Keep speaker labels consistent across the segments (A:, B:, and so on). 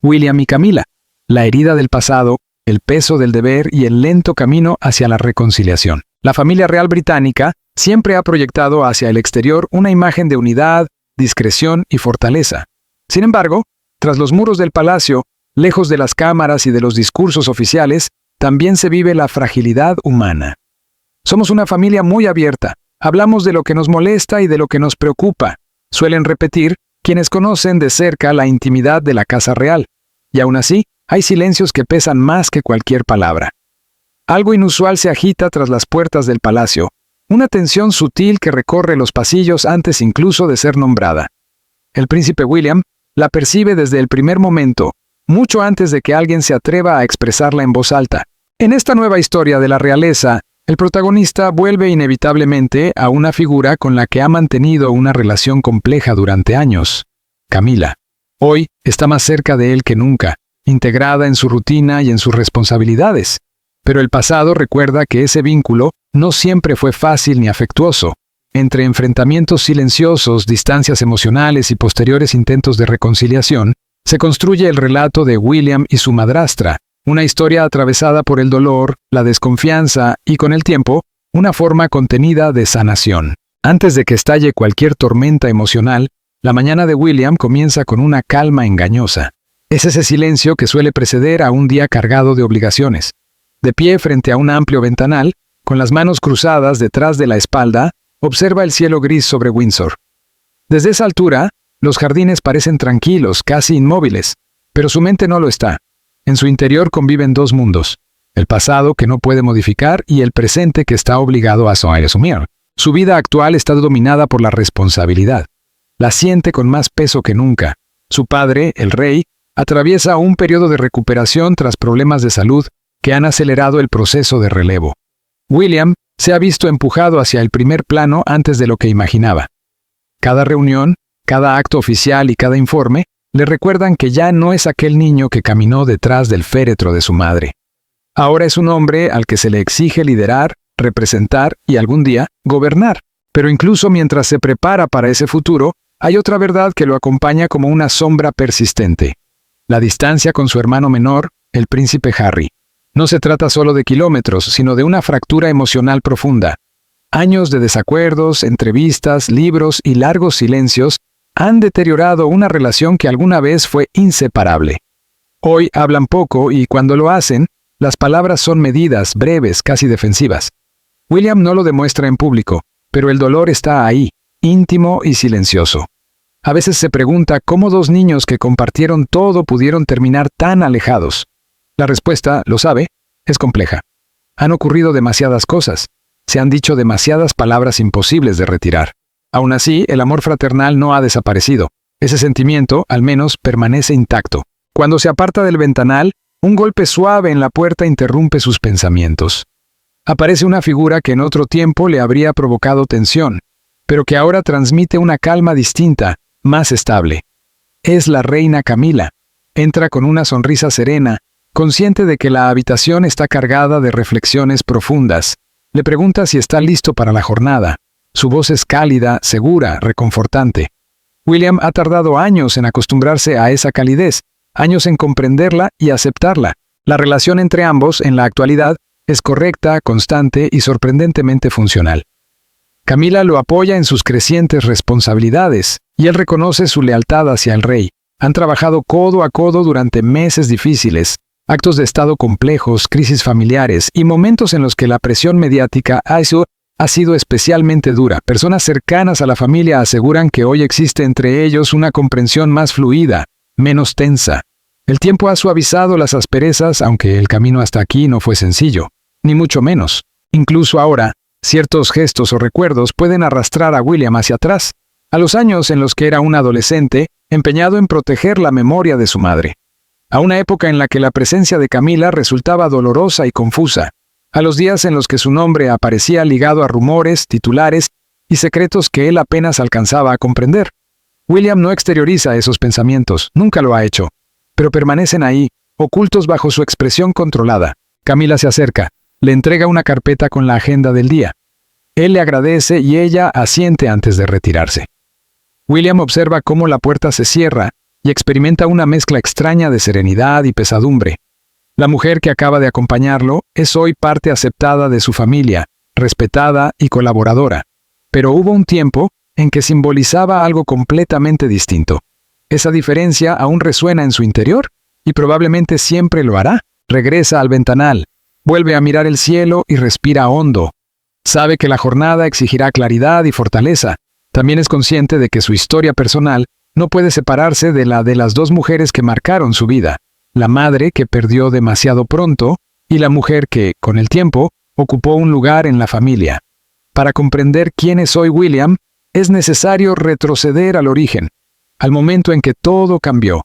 A: William y Camila, la herida del pasado, el peso del deber y el lento camino hacia la reconciliación. La familia real británica siempre ha proyectado hacia el exterior una imagen de unidad, discreción y fortaleza. Sin embargo, tras los muros del palacio, lejos de las cámaras y de los discursos oficiales, también se vive la fragilidad humana. Somos una familia muy abierta. Hablamos de lo que nos molesta y de lo que nos preocupa, suelen repetir quienes conocen de cerca la intimidad de la casa real. Y aún así, hay silencios que pesan más que cualquier palabra. Algo inusual se agita tras las puertas del palacio, una tensión sutil que recorre los pasillos antes incluso de ser nombrada. El príncipe William la percibe desde el primer momento, mucho antes de que alguien se atreva a expresarla en voz alta. En esta nueva historia de la realeza, el protagonista vuelve inevitablemente a una figura con la que ha mantenido una relación compleja durante años, Camila. Hoy está más cerca de él que nunca, integrada en su rutina y en sus responsabilidades. Pero el pasado recuerda que ese vínculo no siempre fue fácil ni afectuoso. Entre enfrentamientos silenciosos, distancias emocionales y posteriores intentos de reconciliación, se construye el relato de William y su madrastra, una historia atravesada por el dolor, la desconfianza y, con el tiempo, una forma contenida de sanación. Antes de que estalle cualquier tormenta emocional, la mañana de William comienza con una calma engañosa. Es ese silencio que suele preceder a un día cargado de obligaciones. De pie frente a un amplio ventanal, con las manos cruzadas detrás de la espalda, observa el cielo gris sobre Windsor. Desde esa altura, los jardines parecen tranquilos, casi inmóviles, pero su mente no lo está. En su interior conviven dos mundos, el pasado que no puede modificar y el presente que está obligado a asumir. Su vida actual está dominada por la responsabilidad. La siente con más peso que nunca. Su padre, el rey, atraviesa un periodo de recuperación tras problemas de salud que han acelerado el proceso de relevo. William se ha visto empujado hacia el primer plano antes de lo que imaginaba. Cada reunión, cada acto oficial y cada informe le recuerdan que ya no es aquel niño que caminó detrás del féretro de su madre. Ahora es un hombre al que se le exige liderar, representar y algún día gobernar. Pero incluso mientras se prepara para ese futuro, hay otra verdad que lo acompaña como una sombra persistente. La distancia con su hermano menor, el príncipe Harry. No se trata solo de kilómetros, sino de una fractura emocional profunda. Años de desacuerdos, entrevistas, libros y largos silencios han deteriorado una relación que alguna vez fue inseparable. Hoy hablan poco y cuando lo hacen, las palabras son medidas, breves, casi defensivas. William no lo demuestra en público, pero el dolor está ahí, íntimo y silencioso. A veces se pregunta cómo dos niños que compartieron todo pudieron terminar tan alejados. La respuesta, lo sabe, es compleja. Han ocurrido demasiadas cosas. Se han dicho demasiadas palabras imposibles de retirar. Aún así, el amor fraternal no ha desaparecido. Ese sentimiento, al menos, permanece intacto. Cuando se aparta del ventanal, un golpe suave en la puerta interrumpe sus pensamientos. Aparece una figura que en otro tiempo le habría provocado tensión, pero que ahora transmite una calma distinta, más estable. Es la reina Camila. Entra con una sonrisa serena, consciente de que la habitación está cargada de reflexiones profundas. Le pregunta si está listo para la jornada. Su voz es cálida, segura, reconfortante. William ha tardado años en acostumbrarse a esa calidez, años en comprenderla y aceptarla. La relación entre ambos, en la actualidad, es correcta, constante y sorprendentemente funcional. Camila lo apoya en sus crecientes responsabilidades, y él reconoce su lealtad hacia el rey. Han trabajado codo a codo durante meses difíciles, actos de estado complejos, crisis familiares y momentos en los que la presión mediática ha sido especialmente dura. Personas cercanas a la familia aseguran que hoy existe entre ellos una comprensión más fluida, menos tensa. El tiempo ha suavizado las asperezas, aunque el camino hasta aquí no fue sencillo, ni mucho menos. Incluso ahora, ciertos gestos o recuerdos pueden arrastrar a William hacia atrás, a los años en los que era un adolescente, empeñado en proteger la memoria de su madre. A una época en la que la presencia de Camila resultaba dolorosa y confusa, a los días en los que su nombre aparecía ligado a rumores, titulares y secretos que él apenas alcanzaba a comprender. William no exterioriza esos pensamientos, nunca lo ha hecho, pero permanecen ahí, ocultos bajo su expresión controlada. Camila se acerca, le entrega una carpeta con la agenda del día. Él le agradece y ella asiente antes de retirarse. William observa cómo la puerta se cierra, y y experimenta una mezcla extraña de serenidad y pesadumbre. La mujer que acaba de acompañarlo es hoy parte aceptada de su familia, respetada y colaboradora. Pero hubo un tiempo en que simbolizaba algo completamente distinto. Esa diferencia aún resuena en su interior y probablemente siempre lo hará. Regresa al ventanal, vuelve a mirar el cielo y respira hondo. Sabe que la jornada exigirá claridad y fortaleza. También es consciente de que su historia personal no puede separarse de la de las dos mujeres que marcaron su vida. La madre que perdió demasiado pronto y la mujer que, con el tiempo, ocupó un lugar en la familia. Para comprender quién es hoy William, es necesario retroceder al origen, al momento en que todo cambió.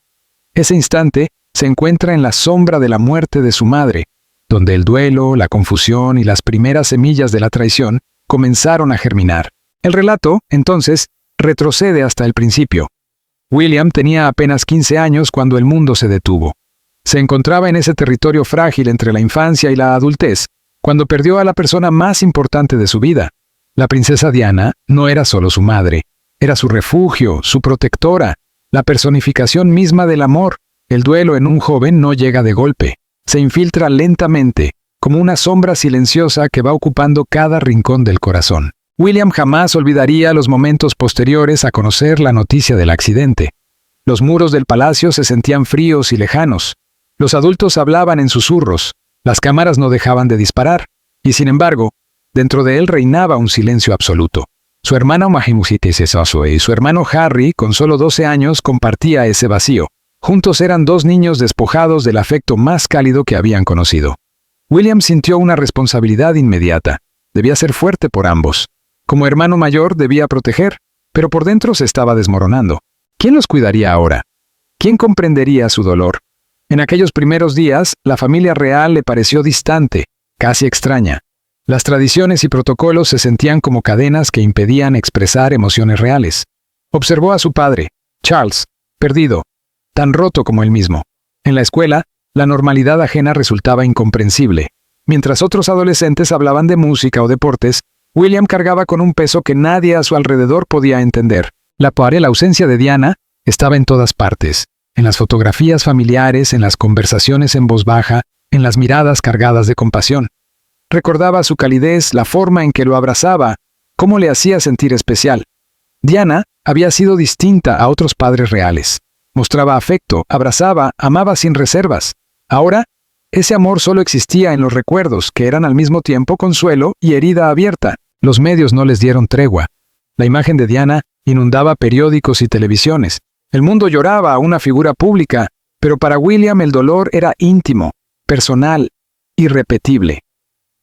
A: Ese instante se encuentra en la sombra de la muerte de su madre, donde el duelo, la confusión y las primeras semillas de la traición comenzaron a germinar. El relato, entonces, retrocede hasta el principio. William tenía apenas 15 años cuando el mundo se detuvo. Se encontraba en ese territorio frágil entre la infancia y la adultez, cuando perdió a la persona más importante de su vida. La princesa Diana no era solo su madre, era su refugio, su protectora, la personificación misma del amor. El duelo en un joven no llega de golpe, se infiltra lentamente, como una sombra silenciosa que va ocupando cada rincón del corazón. William jamás olvidaría los momentos posteriores a conocer la noticia del accidente. Los muros del palacio se sentían fríos y lejanos. Los adultos hablaban en susurros, las cámaras no dejaban de disparar, y sin embargo, dentro de él reinaba un silencio absoluto. Su hermana Mahimusitesesasoe y su hermano Harry, con solo 12 años, compartía ese vacío. Juntos eran dos niños despojados del afecto más cálido que habían conocido. William sintió una responsabilidad inmediata. Debía ser fuerte por ambos. Como hermano mayor debía proteger, pero por dentro se estaba desmoronando. ¿Quién los cuidaría ahora? ¿Quién comprendería su dolor? En aquellos primeros días, la familia real le pareció distante, casi extraña. Las tradiciones y protocolos se sentían como cadenas que impedían expresar emociones reales. Observó a su padre, Charles, perdido, tan roto como él mismo. En la escuela, la normalidad ajena resultaba incomprensible. Mientras otros adolescentes hablaban de música o deportes, William cargaba con un peso que nadie a su alrededor podía entender. La ausencia de Diana estaba en todas partes. En las fotografías familiares, en las conversaciones en voz baja, en las miradas cargadas de compasión. Recordaba su calidez, la forma en que lo abrazaba, cómo le hacía sentir especial. Diana había sido distinta a otros padres reales. Mostraba afecto, abrazaba, amaba sin reservas. Ahora, ese amor solo existía en los recuerdos, que eran al mismo tiempo consuelo y herida abierta. Los medios no les dieron tregua. La imagen de Diana inundaba periódicos y televisiones. El mundo lloraba a una figura pública, pero para William el dolor era íntimo, personal, irrepetible.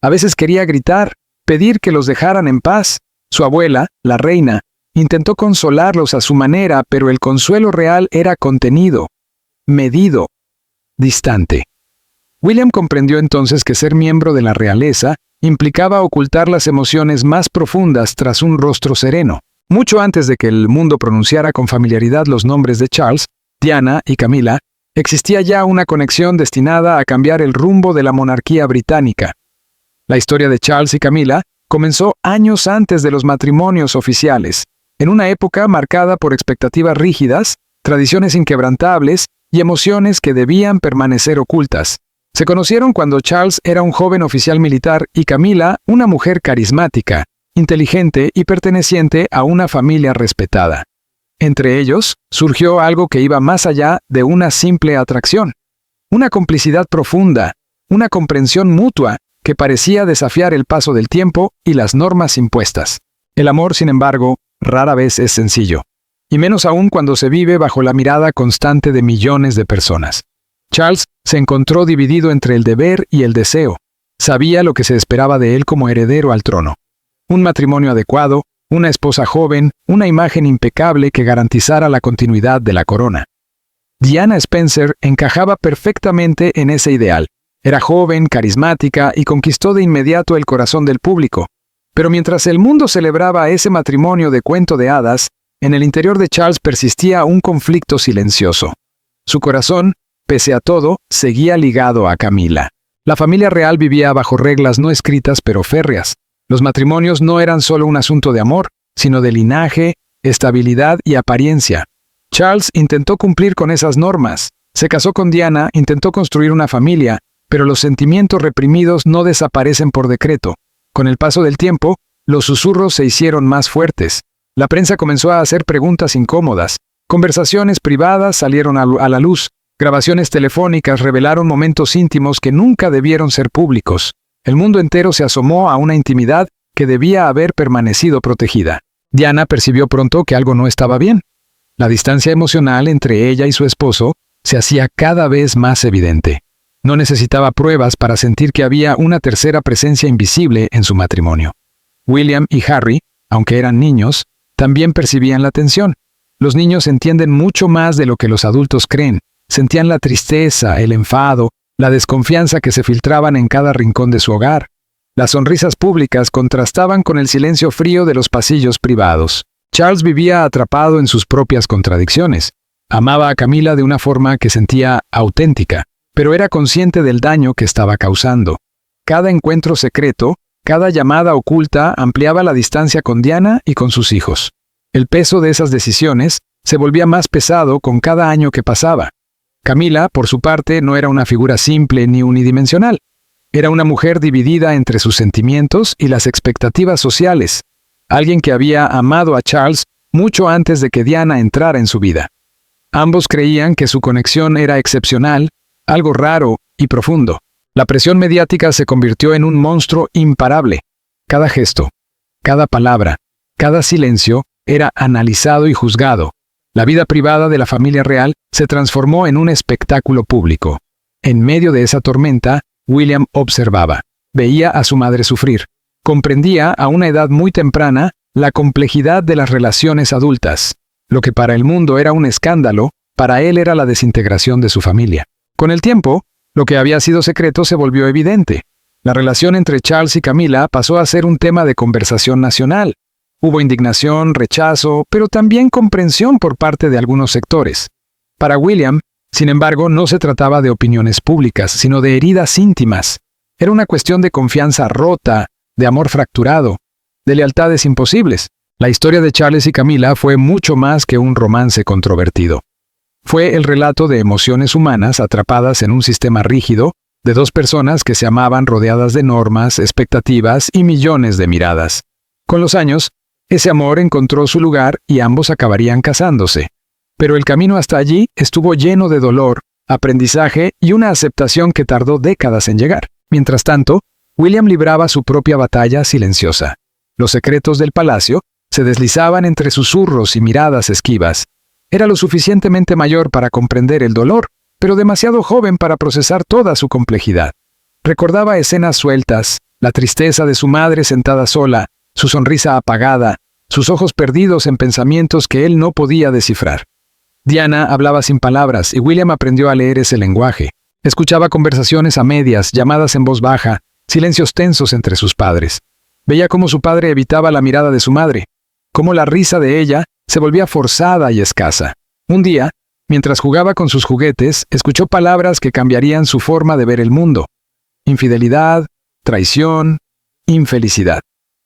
A: A veces quería gritar, pedir que los dejaran en paz. Su abuela, la reina, intentó consolarlos a su manera, pero el consuelo real era contenido, medido, distante. William comprendió entonces que ser miembro de la realeza implicaba ocultar las emociones más profundas tras un rostro sereno. Mucho antes de que el mundo pronunciara con familiaridad los nombres de Charles, Diana y Camila, existía ya una conexión destinada a cambiar el rumbo de la monarquía británica. La historia de Charles y Camila comenzó años antes de los matrimonios oficiales, en una época marcada por expectativas rígidas, tradiciones inquebrantables y emociones que debían permanecer ocultas. Se conocieron cuando Charles era un joven oficial militar y Camila una mujer carismática, inteligente y perteneciente a una familia respetada. Entre ellos, surgió algo que iba más allá de una simple atracción. Una complicidad profunda, una comprensión mutua que parecía desafiar el paso del tiempo y las normas impuestas. El amor, sin embargo, rara vez es sencillo, y menos aún cuando se vive bajo la mirada constante de millones de personas. Charles se encontró dividido entre el deber y el deseo. Sabía lo que se esperaba de él como heredero al trono. Un matrimonio adecuado, una esposa joven, una imagen impecable que garantizara la continuidad de la corona. Diana Spencer encajaba perfectamente en ese ideal. Era joven, carismática y conquistó de inmediato el corazón del público. Pero mientras el mundo celebraba ese matrimonio de cuento de hadas, en el interior de Charles persistía un conflicto silencioso. Su corazón, pese a todo, seguía ligado a Camila. La familia real vivía bajo reglas no escritas pero férreas. Los matrimonios no eran solo un asunto de amor, sino de linaje, estabilidad y apariencia. Charles intentó cumplir con esas normas. Se casó con Diana, intentó construir una familia, pero los sentimientos reprimidos no desaparecen por decreto. Con el paso del tiempo, los susurros se hicieron más fuertes. La prensa comenzó a hacer preguntas incómodas. Conversaciones privadas salieron a la luz. Grabaciones telefónicas revelaron momentos íntimos que nunca debieron ser públicos. El mundo entero se asomó a una intimidad que debía haber permanecido protegida. Diana percibió pronto que algo no estaba bien. La distancia emocional entre ella y su esposo se hacía cada vez más evidente. No necesitaba pruebas para sentir que había una tercera presencia invisible en su matrimonio. William y Harry, aunque eran niños, también percibían la tensión. Los niños entienden mucho más de lo que los adultos creen. Sentían la tristeza, el enfado, la desconfianza que se filtraban en cada rincón de su hogar. Las sonrisas públicas contrastaban con el silencio frío de los pasillos privados. Charles vivía atrapado en sus propias contradicciones. Amaba a Camila de una forma que sentía auténtica, pero era consciente del daño que estaba causando. Cada encuentro secreto, cada llamada oculta ampliaba la distancia con Diana y con sus hijos. El peso de esas decisiones se volvía más pesado con cada año que pasaba. Camila, por su parte, no era una figura simple ni unidimensional. Era una mujer dividida entre sus sentimientos y las expectativas sociales. Alguien que había amado a Charles mucho antes de que Diana entrara en su vida. Ambos creían que su conexión era excepcional, algo raro y profundo. La presión mediática se convirtió en un monstruo imparable. Cada gesto, cada palabra, cada silencio era analizado y juzgado. La vida privada de la familia real se transformó en un espectáculo público. En medio de esa tormenta, William observaba. Veía a su madre sufrir. Comprendía a una edad muy temprana la complejidad de las relaciones adultas. Lo que para el mundo era un escándalo, para él era la desintegración de su familia. Con el tiempo, lo que había sido secreto se volvió evidente. La relación entre Charles y Camila pasó a ser un tema de conversación nacional. Hubo indignación, rechazo, pero también comprensión por parte de algunos sectores. Para William, sin embargo, no se trataba de opiniones públicas, sino de heridas íntimas. Era una cuestión de confianza rota, de amor fracturado, de lealtades imposibles. La historia de Charles y Camila fue mucho más que un romance controvertido. Fue el relato de emociones humanas atrapadas en un sistema rígido, de dos personas que se amaban rodeadas de normas, expectativas y millones de miradas. Con los años, ese amor encontró su lugar y ambos acabarían casándose. Pero el camino hasta allí estuvo lleno de dolor, aprendizaje y una aceptación que tardó décadas en llegar. Mientras tanto, William libraba su propia batalla silenciosa. Los secretos del palacio se deslizaban entre susurros y miradas esquivas. Era lo suficientemente mayor para comprender el dolor, pero demasiado joven para procesar toda su complejidad. Recordaba escenas sueltas, la tristeza de su madre sentada sola, su sonrisa apagada, sus ojos perdidos en pensamientos que él no podía descifrar. Diana hablaba sin palabras y William aprendió a leer ese lenguaje. Escuchaba conversaciones a medias, llamadas en voz baja, silencios tensos entre sus padres. Veía cómo su padre evitaba la mirada de su madre, cómo la risa de ella se volvía forzada y escasa. Un día, mientras jugaba con sus juguetes, escuchó palabras que cambiarían su forma de ver el mundo. Infidelidad, traición, infelicidad.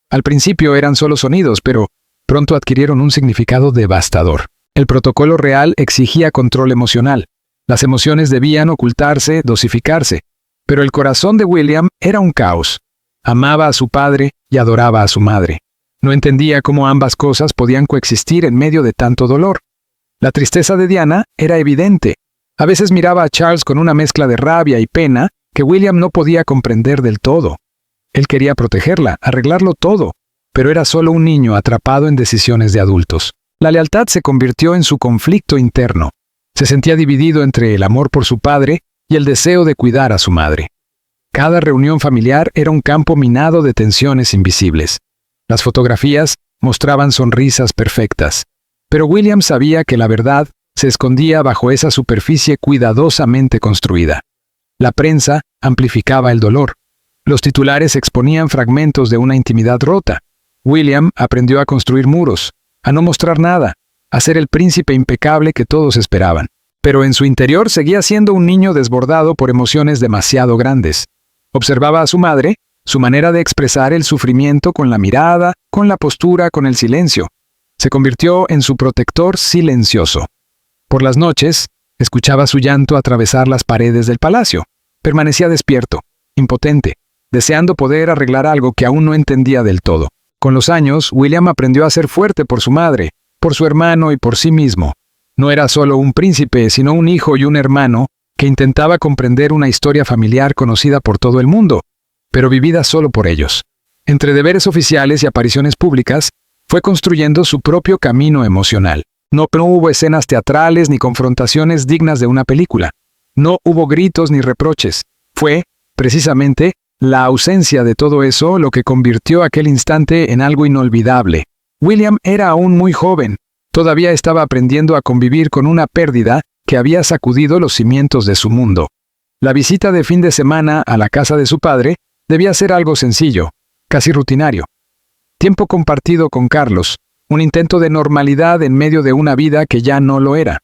A: Al principio eran solo sonidos, pero pronto adquirieron un significado devastador. El protocolo real exigía control emocional. Las emociones debían ocultarse, dosificarse. Pero el corazón de William era un caos. Amaba a su padre y adoraba a su madre. No entendía cómo ambas cosas podían coexistir en medio de tanto dolor. La tristeza de Diana era evidente. A veces miraba a Charles con una mezcla de rabia y pena que William no podía comprender del todo. Él quería protegerla, arreglarlo todo, pero era solo un niño atrapado en decisiones de adultos. La lealtad se convirtió en su conflicto interno. Se sentía dividido entre el amor por su padre y el deseo de cuidar a su madre. Cada reunión familiar era un campo minado de tensiones invisibles. Las fotografías mostraban sonrisas perfectas, pero William sabía que la verdad se escondía bajo esa superficie cuidadosamente construida. La prensa amplificaba el dolor. Los titulares exponían fragmentos de una intimidad rota. William aprendió a construir muros, a no mostrar nada, a ser el príncipe impecable que todos esperaban. Pero en su interior seguía siendo un niño desbordado por emociones demasiado grandes. Observaba a su madre, su manera de expresar el sufrimiento con la mirada, con la postura, con el silencio. Se convirtió en su protector silencioso. Por las noches, escuchaba su llanto atravesar las paredes del palacio. Permanecía despierto, impotente, deseando poder arreglar algo que aún no entendía del todo. Con los años, William aprendió a ser fuerte por su madre, por su hermano y por sí mismo. No era solo un príncipe, sino un hijo y un hermano que intentaba comprender una historia familiar conocida por todo el mundo, pero vivida solo por ellos. Entre deberes oficiales y apariciones públicas, fue construyendo su propio camino emocional. No hubo escenas teatrales ni confrontaciones dignas de una película. No hubo gritos ni reproches. Fue, precisamente, la ausencia de todo eso lo que convirtió aquel instante en algo inolvidable. William era aún muy joven. Todavía estaba aprendiendo a convivir con una pérdida que había sacudido los cimientos de su mundo. La visita de fin de semana a la casa de su padre debía ser algo sencillo, casi rutinario. Tiempo compartido con Carlos, un intento de normalidad en medio de una vida que ya no lo era.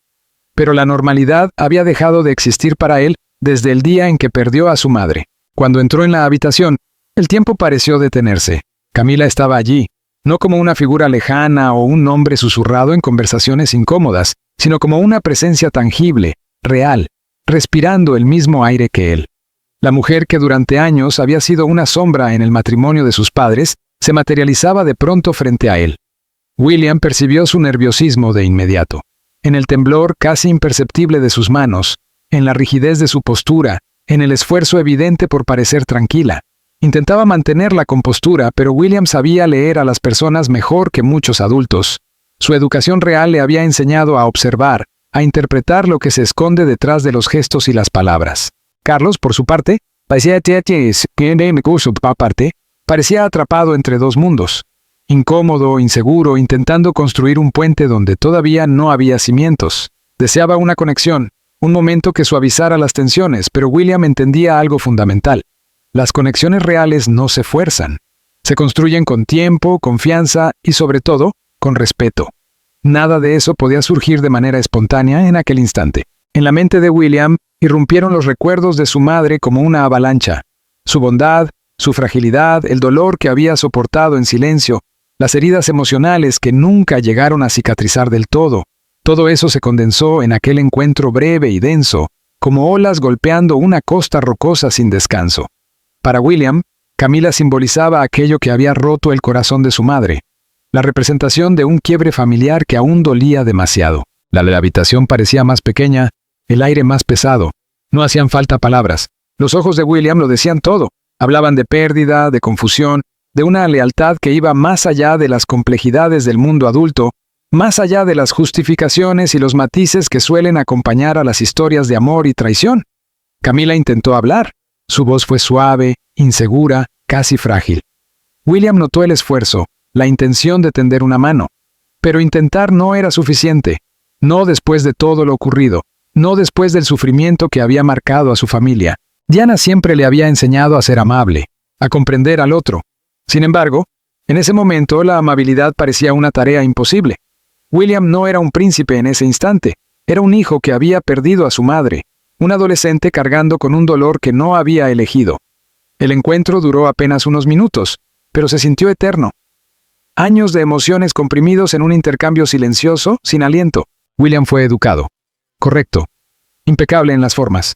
A: Pero la normalidad había dejado de existir para él desde el día en que perdió a su madre. Cuando entró en la habitación, el tiempo pareció detenerse. Camila estaba allí, no como una figura lejana o un nombre susurrado en conversaciones incómodas, sino como una presencia tangible, real, respirando el mismo aire que él. La mujer que durante años había sido una sombra en el matrimonio de sus padres, se materializaba de pronto frente a él. William percibió su nerviosismo de inmediato. En el temblor casi imperceptible de sus manos, en la rigidez de su postura, en el esfuerzo evidente por parecer tranquila. Intentaba mantener la compostura, pero William sabía leer a las personas mejor que muchos adultos. Su educación real le había enseñado a observar, a interpretar lo que se esconde detrás de los gestos y las palabras. Carlos, por su parte, parecía atrapado entre dos mundos. Incómodo, inseguro, intentando construir un puente donde todavía no había cimientos. Deseaba una conexión, un momento que suavizara las tensiones, pero William entendía algo fundamental. Las conexiones reales no se fuerzan. Se construyen con tiempo, confianza y, sobre todo, con respeto. Nada de eso podía surgir de manera espontánea en aquel instante. En la mente de William irrumpieron los recuerdos de su madre como una avalancha. Su bondad, su fragilidad, el dolor que había soportado en silencio, las heridas emocionales que nunca llegaron a cicatrizar del todo. Todo eso se condensó en aquel encuentro breve y denso, como olas golpeando una costa rocosa sin descanso. Para William, Camila simbolizaba aquello que había roto el corazón de su madre, la representación de un quiebre familiar que aún dolía demasiado. La habitación parecía más pequeña, el aire más pesado. No hacían falta palabras. Los ojos de William lo decían todo. Hablaban de pérdida, de confusión, de una lealtad que iba más allá de las complejidades del mundo adulto, más allá de las justificaciones y los matices que suelen acompañar a las historias de amor y traición. Camila intentó hablar. Su voz fue suave, insegura, casi frágil. William notó el esfuerzo, la intención de tender una mano. Pero intentar no era suficiente. No después de todo lo ocurrido. No después del sufrimiento que había marcado a su familia. Diana siempre le había enseñado a ser amable, a comprender al otro. Sin embargo, en ese momento la amabilidad parecía una tarea imposible. William no era un príncipe en ese instante. Era un hijo que había perdido a su madre. Un adolescente cargando con un dolor que no había elegido. El encuentro duró apenas unos minutos, pero se sintió eterno. Años de emociones comprimidos en un intercambio silencioso, sin aliento. William fue educado. Correcto. Impecable en las formas.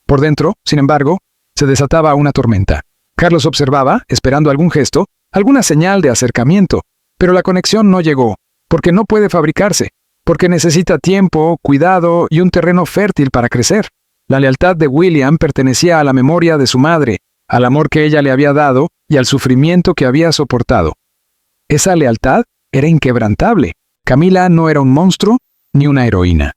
A: Por dentro, sin embargo, se desataba una tormenta. Carlos observaba, esperando algún gesto, alguna señal de acercamiento, pero la conexión no llegó, porque no puede fabricarse, porque necesita tiempo, cuidado y un terreno fértil para crecer. La lealtad de William pertenecía a la memoria de su madre, al amor que ella le había dado y al sufrimiento que había soportado. Esa lealtad era inquebrantable. Camila no era un monstruo ni una heroína.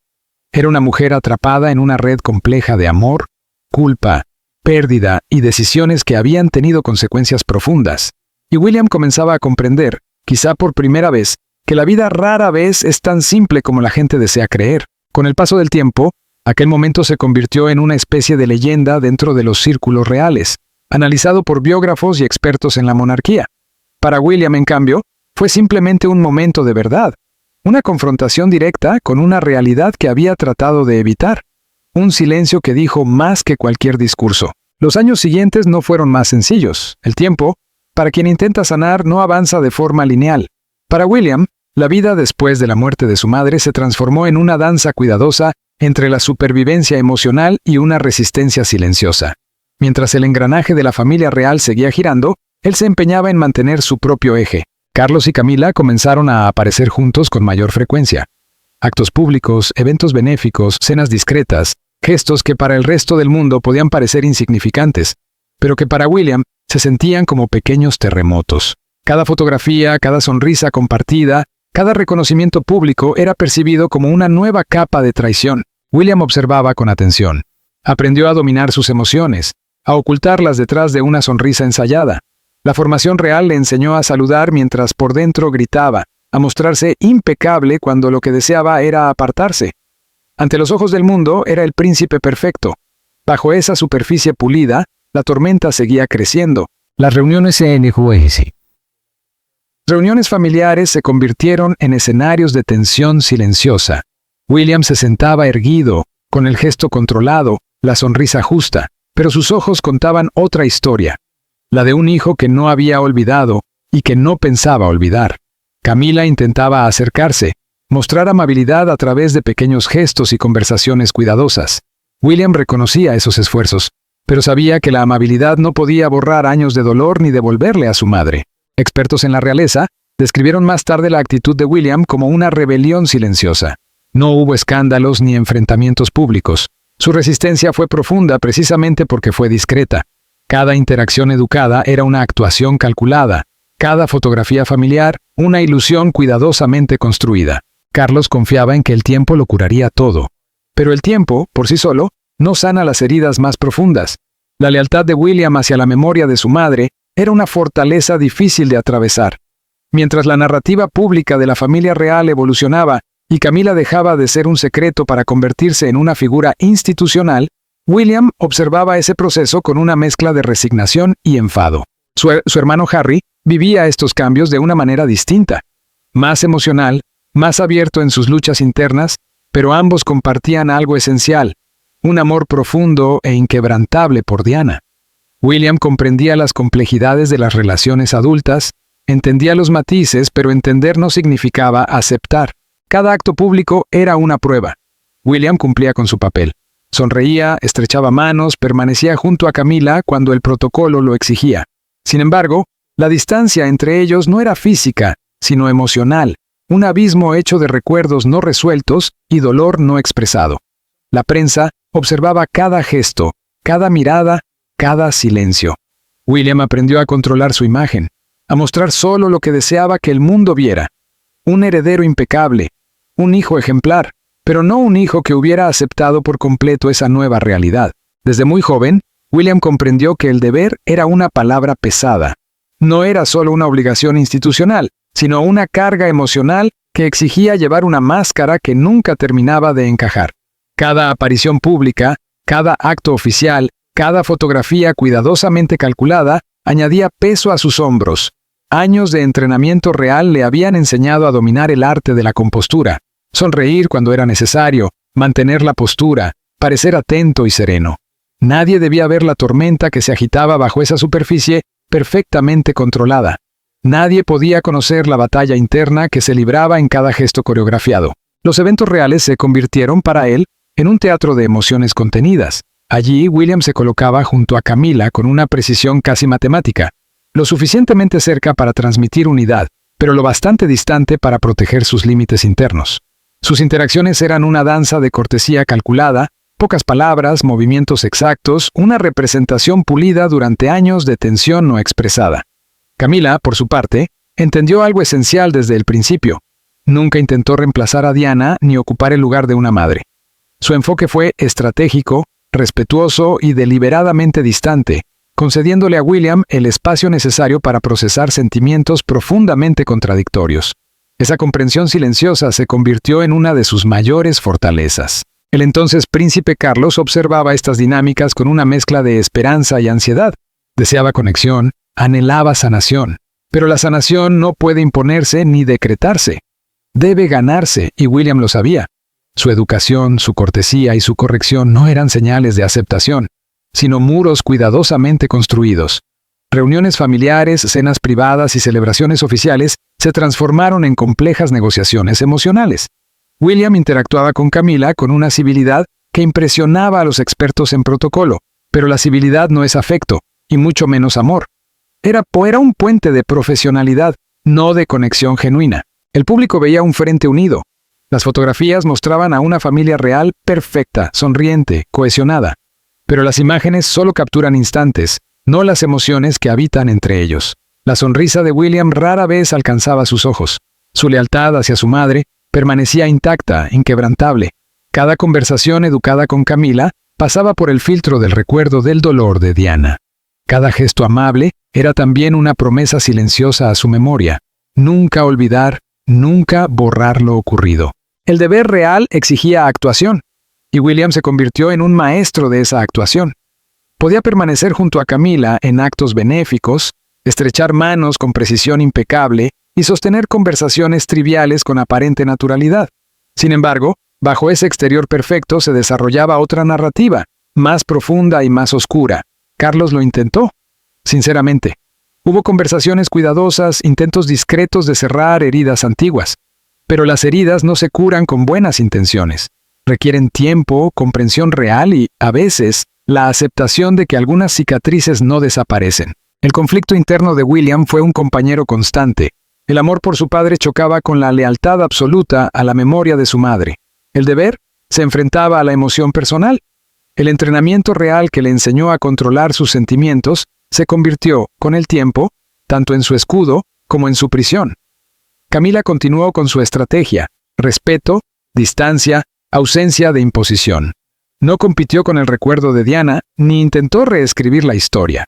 A: Era una mujer atrapada en una red compleja de amor, culpa, pérdida y decisiones que habían tenido consecuencias profundas. Y William comenzaba a comprender, quizá por primera vez, que la vida rara vez es tan simple como la gente desea creer. Con el paso del tiempo, aquel momento se convirtió en una especie de leyenda dentro de los círculos reales, analizado por biógrafos y expertos en la monarquía. Para William, en cambio, fue simplemente un momento de verdad, una confrontación directa con una realidad que había tratado de evitar, un silencio que dijo más que cualquier discurso. Los años siguientes no fueron más sencillos. El tiempo, para quien intenta sanar, no avanza de forma lineal. Para William, La vida después de la muerte de su madre se transformó en una danza cuidadosa entre la supervivencia emocional y una resistencia silenciosa. Mientras el engranaje de la familia real seguía girando, él se empeñaba en mantener su propio eje. Carlos y Camila comenzaron a aparecer juntos con mayor frecuencia. Actos públicos, eventos benéficos, cenas discretas, gestos que para el resto del mundo podían parecer insignificantes, pero que para William se sentían como pequeños terremotos. Cada fotografía, cada sonrisa compartida, cada reconocimiento público era percibido como una nueva capa de traición. William observaba con atención. Aprendió a dominar sus emociones, a ocultarlas detrás de una sonrisa ensayada. La formación real le enseñó a saludar mientras por dentro gritaba, a mostrarse impecable cuando lo que deseaba era apartarse. Ante los ojos del mundo era el príncipe perfecto. Bajo esa superficie pulida, la tormenta seguía creciendo.
B: Las reuniones en jueces.
A: Reuniones familiares se convirtieron en escenarios de tensión silenciosa. William se sentaba erguido, con el gesto controlado, la sonrisa justa, pero sus ojos contaban otra historia, la de un hijo que no había olvidado y que no pensaba olvidar. Camila intentaba acercarse, mostrar amabilidad a través de pequeños gestos y conversaciones cuidadosas. William reconocía esos esfuerzos, pero sabía que la amabilidad no podía borrar años de dolor ni devolverle a su madre. Expertos en la realeza describieron más tarde la actitud de William como una rebelión silenciosa. No hubo escándalos ni enfrentamientos públicos. Su resistencia fue profunda precisamente porque fue discreta. Cada interacción educada era una actuación calculada. Cada fotografía familiar, una ilusión cuidadosamente construida. Carlos confiaba en que el tiempo lo curaría todo. Pero el tiempo, por sí solo, no sana las heridas más profundas. La lealtad de William hacia la memoria de su madre era una fortaleza difícil de atravesar. Mientras la narrativa pública de la familia real evolucionaba y Camila dejaba de ser un secreto para convertirse en una figura institucional, William observaba ese proceso con una mezcla de resignación y enfado. Su hermano Harry vivía estos cambios de una manera distinta, más emocional, más abierto en sus luchas internas, pero ambos compartían algo esencial, un amor profundo e inquebrantable por Diana. William comprendía las complejidades de las relaciones adultas, entendía los matices, pero entender no significaba aceptar. Cada acto público era una prueba. William cumplía con su papel. Sonreía, estrechaba manos, permanecía junto a Camila cuando el protocolo lo exigía. Sin embargo, la distancia entre ellos no era física, sino emocional, un abismo hecho de recuerdos no resueltos y dolor no expresado. La prensa observaba cada gesto, cada mirada, cada silencio. William aprendió a controlar su imagen, a mostrar solo lo que deseaba que el mundo viera. Un heredero impecable, un hijo ejemplar, pero no un hijo que hubiera aceptado por completo esa nueva realidad. Desde muy joven, William comprendió que el deber era una palabra pesada. No era solo una obligación institucional, sino una carga emocional que exigía llevar una máscara que nunca terminaba de encajar. Cada aparición pública, cada acto oficial, cada fotografía cuidadosamente calculada añadía peso a sus hombros. Años de entrenamiento real le habían enseñado a dominar el arte de la compostura, sonreír cuando era necesario, mantener la postura, parecer atento y sereno. Nadie debía ver la tormenta que se agitaba bajo esa superficie perfectamente controlada. Nadie podía conocer la batalla interna que se libraba en cada gesto coreografiado. Los eventos reales se convirtieron para él en un teatro de emociones contenidas. Allí, William se colocaba junto a Camila con una precisión casi matemática, lo suficientemente cerca para transmitir unidad, pero lo bastante distante para proteger sus límites internos. Sus interacciones eran una danza de cortesía calculada, pocas palabras, movimientos exactos, una representación pulida durante años de tensión no expresada. Camila, por su parte, entendió algo esencial desde el principio. Nunca intentó reemplazar a Diana ni ocupar el lugar de una madre. Su enfoque fue estratégico, respetuoso y deliberadamente distante, concediéndole a William el espacio necesario para procesar sentimientos profundamente contradictorios. Esa comprensión silenciosa se convirtió en una de sus mayores fortalezas. El entonces príncipe Carlos observaba estas dinámicas con una mezcla de esperanza y ansiedad. Deseaba conexión, anhelaba sanación, pero la sanación no puede imponerse ni decretarse. Debe ganarse, y William lo sabía. Su educación, su cortesía y su corrección no eran señales de aceptación, sino muros cuidadosamente construidos. Reuniones familiares, cenas privadas y celebraciones oficiales se transformaron en complejas negociaciones emocionales. William interactuaba con Camila con una civilidad que impresionaba a los expertos en protocolo, pero la civilidad no es afecto, y mucho menos amor. Era un puente de profesionalidad, no de conexión genuina. El público veía un frente unido. Las fotografías mostraban a una familia real perfecta, sonriente, cohesionada. Pero las imágenes solo capturan instantes, no las emociones que habitan entre ellos. La sonrisa de William rara vez alcanzaba sus ojos. Su lealtad hacia su madre permanecía intacta, inquebrantable. Cada conversación educada con Camila pasaba por el filtro del recuerdo del dolor de Diana. Cada gesto amable era también una promesa silenciosa a su memoria. Nunca olvidar, nunca borrar lo ocurrido. El deber real exigía actuación, y William se convirtió en un maestro de esa actuación. Podía permanecer junto a Camila en actos benéficos, estrechar manos con precisión impecable y sostener conversaciones triviales con aparente naturalidad. Sin embargo, bajo ese exterior perfecto se desarrollaba otra narrativa, más profunda y más oscura. Carlos lo intentó. Sinceramente, hubo conversaciones cuidadosas, intentos discretos de cerrar heridas antiguas. Pero las heridas no se curan con buenas intenciones. Requieren tiempo, comprensión real y, a veces, la aceptación de que algunas cicatrices no desaparecen. El conflicto interno de William fue un compañero constante. El amor por su padre chocaba con la lealtad absoluta a la memoria de su madre. El deber se enfrentaba a la emoción personal. El entrenamiento real que le enseñó a controlar sus sentimientos se convirtió, con el tiempo, tanto en su escudo como en su prisión. Camila continuó con su estrategia: respeto, distancia, ausencia de imposición. No compitió con el recuerdo de Diana, ni intentó reescribir la historia.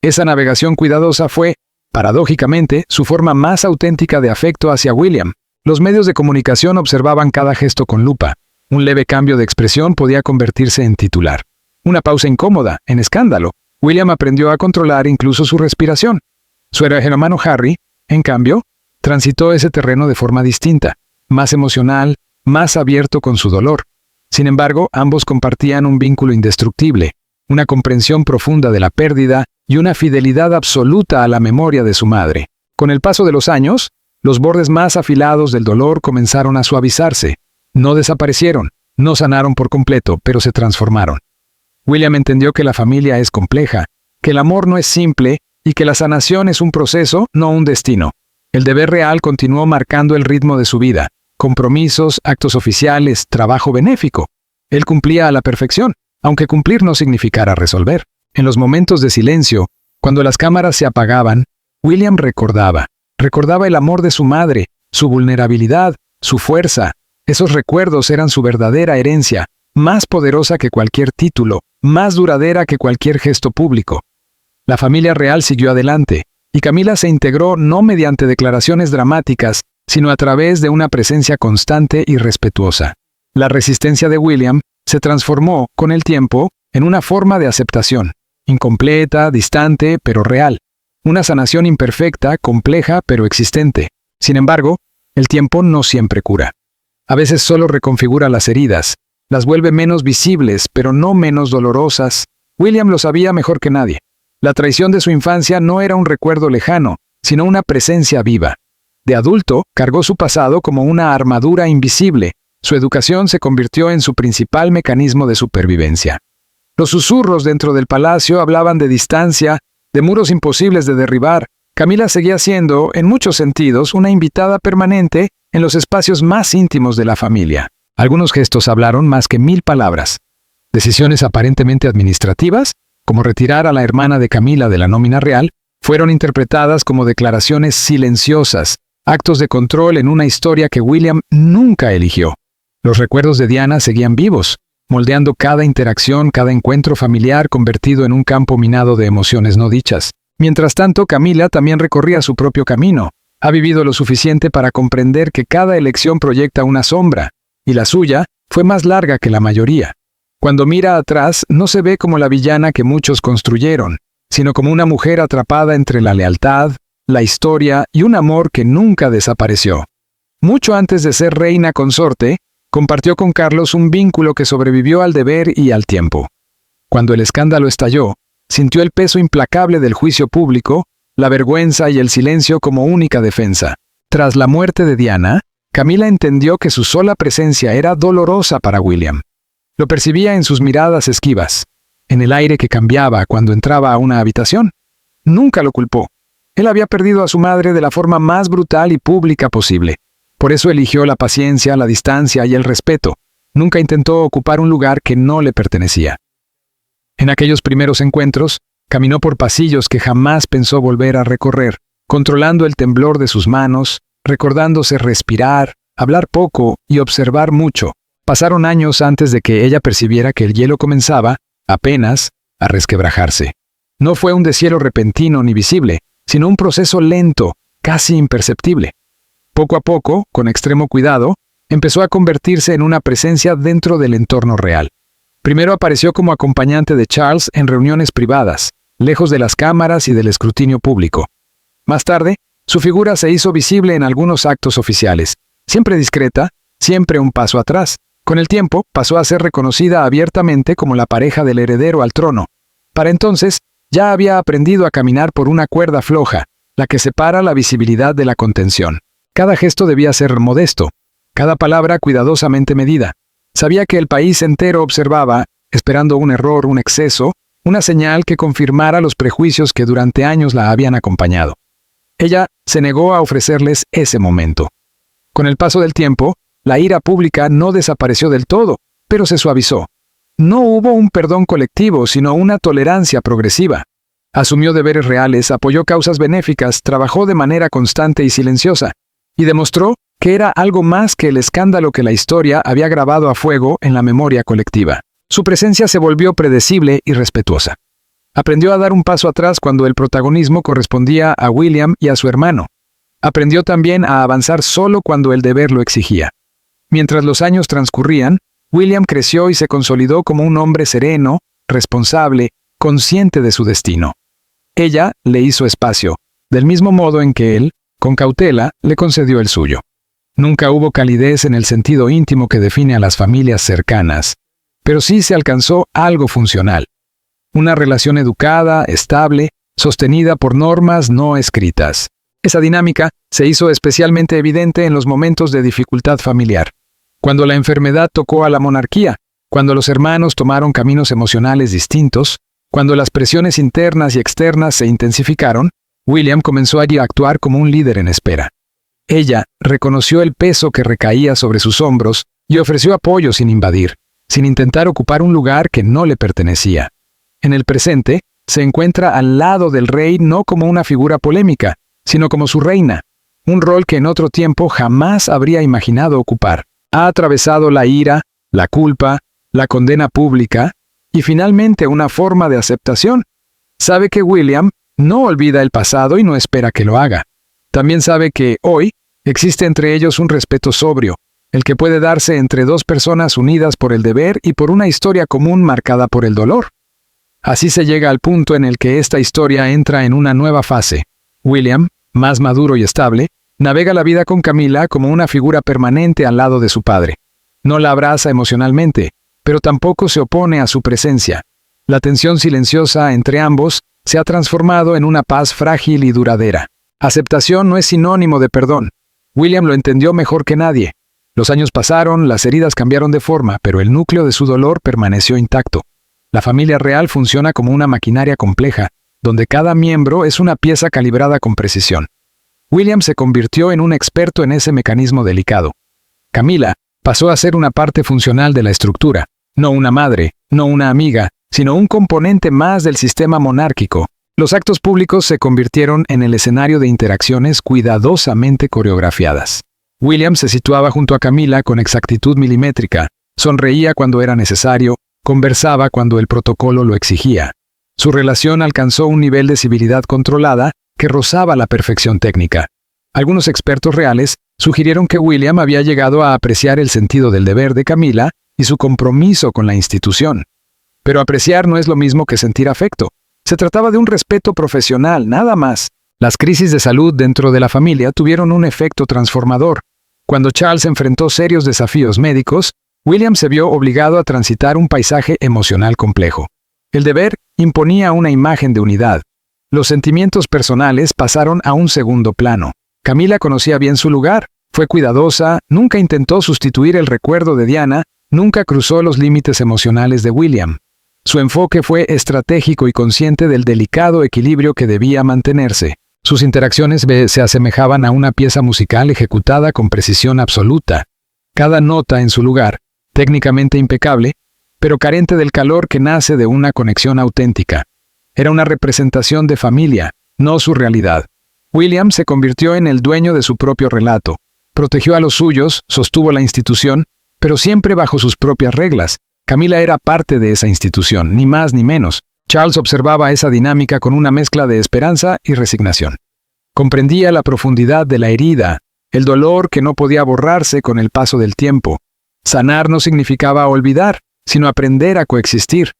A: Esa navegación cuidadosa fue, paradójicamente, su forma más auténtica de afecto hacia William. Los medios de comunicación observaban cada gesto con lupa. Un leve cambio de expresión podía convertirse en titular. Una pausa incómoda, en escándalo. William aprendió a controlar incluso su respiración. Su hermano Harry, en cambio, transitó ese terreno de forma distinta, más emocional, más abierto con su dolor. Sin embargo, ambos compartían un vínculo indestructible, una comprensión profunda de la pérdida y una fidelidad absoluta a la memoria de su madre. Con el paso de los años, los bordes más afilados del dolor comenzaron a suavizarse. No desaparecieron, no sanaron por completo, pero se transformaron. William entendió que la familia es compleja, que el amor no es simple y que la sanación es un proceso, no un destino. El deber real continuó marcando el ritmo de su vida: compromisos, actos oficiales, trabajo benéfico. Él cumplía a la perfección, aunque cumplir no significara resolver. En los momentos de silencio, cuando las cámaras se apagaban, William recordaba el amor de su madre, su vulnerabilidad, su fuerza. Esos recuerdos eran su verdadera herencia, más poderosa que cualquier título, más duradera que cualquier gesto público. La familia real siguió adelante, y Camila se integró no mediante declaraciones dramáticas, sino a través de una presencia constante y respetuosa. La resistencia de William se transformó, con el tiempo, en una forma de aceptación, incompleta, distante, pero real. Una sanación imperfecta, compleja, pero existente. Sin embargo, el tiempo no siempre cura. A veces solo reconfigura las heridas, las vuelve menos visibles, pero no menos dolorosas. William lo sabía mejor que nadie. La traición de su infancia no era un recuerdo lejano, sino una presencia viva. De adulto, cargó su pasado como una armadura invisible. Su educación se convirtió en su principal mecanismo de supervivencia. Los susurros dentro del palacio hablaban de distancia, de muros imposibles de derribar. Camila seguía siendo, en muchos sentidos, una invitada permanente en los espacios más íntimos de la familia. Algunos gestos hablaron más que 1000 palabras. Decisiones aparentemente administrativas, como retirar a la hermana de Camila de la nómina real, fueron interpretadas como declaraciones silenciosas, actos de control en una historia que William nunca eligió. Los recuerdos de Diana seguían vivos, moldeando cada interacción, cada encuentro familiar convertido en un campo minado de emociones no dichas. Mientras tanto, Camila también recorría su propio camino. Ha vivido lo suficiente para comprender que cada elección proyecta una sombra, y la suya fue más larga que la mayoría. Cuando mira atrás, no se ve como la villana que muchos construyeron, sino como una mujer atrapada entre la lealtad, la historia y un amor que nunca desapareció. Mucho antes de ser reina consorte, compartió con Carlos un vínculo que sobrevivió al deber y al tiempo. Cuando el escándalo estalló, sintió el peso implacable del juicio público, la vergüenza y el silencio como única defensa. Tras la muerte de Diana, Camila entendió que su sola presencia era dolorosa para William. Lo percibía en sus miradas esquivas, en el aire que cambiaba cuando entraba a una habitación. Nunca lo culpó. Él había perdido a su madre de la forma más brutal y pública posible. Por eso eligió la paciencia, la distancia y el respeto. Nunca intentó ocupar un lugar que no le pertenecía. En aquellos primeros encuentros, caminó por pasillos que jamás pensó volver a recorrer, controlando el temblor de sus manos, recordándose respirar, hablar poco y observar mucho. Pasaron años antes de que ella percibiera que el hielo comenzaba, apenas, a resquebrajarse. No fue un deshielo repentino ni visible, sino un proceso lento, casi imperceptible. Poco a poco, con extremo cuidado, empezó a convertirse en una presencia dentro del entorno real. Primero apareció como acompañante de Charles en reuniones privadas, lejos de las cámaras y del escrutinio público. Más tarde, su figura se hizo visible en algunos actos oficiales, siempre discreta, siempre un paso atrás. Con el tiempo, pasó a ser reconocida abiertamente como la pareja del heredero al trono. Para entonces, ya había aprendido a caminar por una cuerda floja, la que separa la visibilidad de la contención. Cada gesto debía ser modesto, cada palabra cuidadosamente medida. Sabía que el país entero observaba, esperando un error, un exceso, una señal que confirmara los prejuicios que durante años la habían acompañado. Ella se negó a ofrecerles ese momento. Con el paso del tiempo, la ira pública no desapareció del todo, pero se suavizó. No hubo un perdón colectivo, sino una tolerancia progresiva. Asumió deberes reales, apoyó causas benéficas, trabajó de manera constante y silenciosa, y demostró que era algo más que el escándalo que la historia había grabado a fuego en la memoria colectiva. Su presencia se volvió predecible y respetuosa. Aprendió a dar un paso atrás cuando el protagonismo correspondía a William y a su hermano. Aprendió también a avanzar solo cuando el deber lo exigía. Mientras los años transcurrían, William creció y se consolidó como un hombre sereno, responsable, consciente de su destino. Ella le hizo espacio, del mismo modo en que él, con cautela, le concedió el suyo. Nunca hubo calidez en el sentido íntimo que define a las familias cercanas, pero sí se alcanzó algo funcional. Una relación educada, estable, sostenida por normas no escritas. Esa dinámica se hizo especialmente evidente en los momentos de dificultad familiar. Cuando la enfermedad tocó a la monarquía, cuando los hermanos tomaron caminos emocionales distintos, cuando las presiones internas y externas se intensificaron, William comenzó allí a actuar como un líder en espera. Ella reconoció el peso que recaía sobre sus hombros y ofreció apoyo sin invadir, sin intentar ocupar un lugar que no le pertenecía. En el presente, se encuentra al lado del rey no como una figura polémica, sino como su reina, un rol que en otro tiempo jamás habría imaginado ocupar. Ha atravesado la ira, la culpa, la condena pública y finalmente una forma de aceptación. Sabe que William no olvida el pasado y no espera que lo haga. También sabe que, hoy, existe entre ellos un respeto sobrio, el que puede darse entre dos personas unidas por el deber y por una historia común marcada por el dolor. Así se llega al punto en el que esta historia entra en una nueva fase. William, más maduro y estable, navega la vida con Camila como una figura permanente al lado de su padre. No la abraza emocionalmente, pero tampoco se opone a su presencia. La tensión silenciosa entre ambos se ha transformado en una paz frágil y duradera. Aceptación no es sinónimo de perdón. William lo entendió mejor que nadie. Los años pasaron, las heridas cambiaron de forma, pero el núcleo de su dolor permaneció intacto. La familia real funciona como una maquinaria compleja, donde cada miembro es una pieza calibrada con precisión. William se convirtió en un experto en ese mecanismo delicado. Camila pasó a ser una parte funcional de la estructura, no una madre, no una amiga, sino un componente más del sistema monárquico. Los actos públicos se convirtieron en el escenario de interacciones cuidadosamente coreografiadas. William se situaba junto a Camila con exactitud milimétrica, sonreía cuando era necesario, conversaba cuando el protocolo lo exigía. Su relación alcanzó un nivel de civilidad controlada que rozaba la perfección técnica. Algunos expertos reales sugirieron que William había llegado a apreciar el sentido del deber de Camila y su compromiso con la institución. Pero apreciar no es lo mismo que sentir afecto. Se trataba de un respeto profesional, nada más. Las crisis de salud dentro de la familia tuvieron un efecto transformador. Cuando Charles enfrentó serios desafíos médicos, William se vio obligado a transitar un paisaje emocional complejo. El deber imponía una imagen de unidad. Los sentimientos personales pasaron a un segundo plano. Camila conocía bien su lugar, fue cuidadosa, nunca intentó sustituir el recuerdo de Diana, nunca cruzó los límites emocionales de William. Su enfoque fue estratégico y consciente del delicado equilibrio que debía mantenerse. Sus interacciones se asemejaban a una pieza musical ejecutada con precisión absoluta. Cada nota en su lugar, técnicamente impecable, pero carente del calor que nace de una conexión auténtica. Era una representación de familia, no su realidad. William se convirtió en el dueño de su propio relato. Protegió a los suyos, sostuvo la institución, pero siempre bajo sus propias reglas. Camila era parte de esa institución, ni más ni menos. Charles observaba esa dinámica con una mezcla de esperanza y resignación. Comprendía la profundidad de la herida, el dolor que no podía borrarse con el paso del tiempo. Sanar no significaba olvidar, sino aprender a coexistir.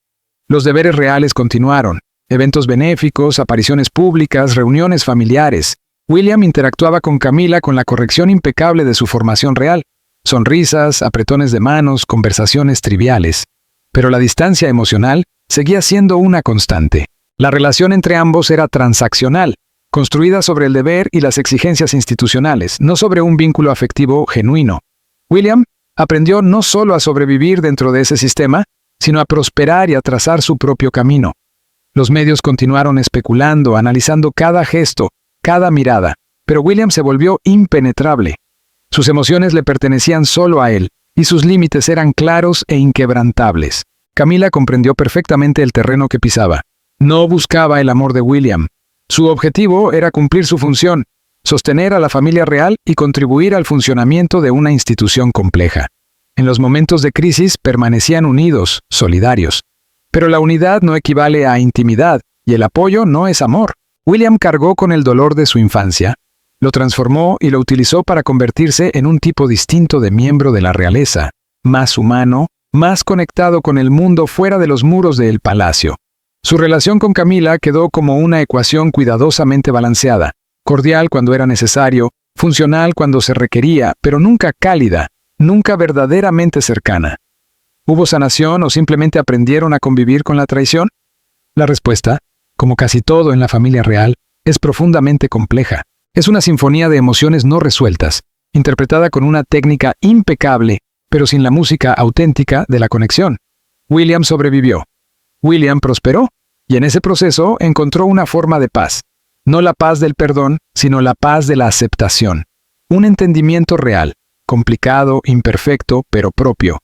A: Los deberes reales continuaron. Eventos benéficos, apariciones públicas, reuniones familiares. William interactuaba con Camila con la corrección impecable de su formación real. Sonrisas, apretones de manos, conversaciones triviales. Pero la distancia emocional seguía siendo una constante. La relación entre ambos era transaccional, construida sobre el deber y las exigencias institucionales, no sobre un vínculo afectivo genuino. William aprendió no solo a sobrevivir dentro de ese sistema, sino a prosperar y a trazar su propio camino. Los medios continuaron especulando, analizando cada gesto, cada mirada, pero William se volvió impenetrable. Sus emociones le pertenecían solo a él, y sus límites eran claros e inquebrantables. Camila comprendió perfectamente el terreno que pisaba. No buscaba el amor de William. Su objetivo era cumplir su función, sostener a la familia real y contribuir al funcionamiento de una institución compleja. En los momentos de crisis permanecían unidos, solidarios. Pero la unidad no equivale a intimidad, y el apoyo no es amor. William cargó con el dolor de su infancia, lo transformó y lo utilizó para convertirse en un tipo distinto de miembro de la realeza, más humano, más conectado con el mundo fuera de los muros del palacio. Su relación con Camila quedó como una ecuación cuidadosamente balanceada, cordial cuando era necesario, funcional cuando se requería, pero nunca cálida, nunca verdaderamente cercana. ¿Hubo sanación o simplemente aprendieron a convivir con la traición? La respuesta, como casi todo en la familia real, es profundamente compleja. Es una sinfonía de emociones no resueltas, interpretada con una técnica impecable, pero sin la música auténtica de la conexión. William sobrevivió. William prosperó, y en ese proceso encontró una forma de paz. No la paz del perdón, sino la paz de la aceptación. Un entendimiento real, complicado, imperfecto, pero propio.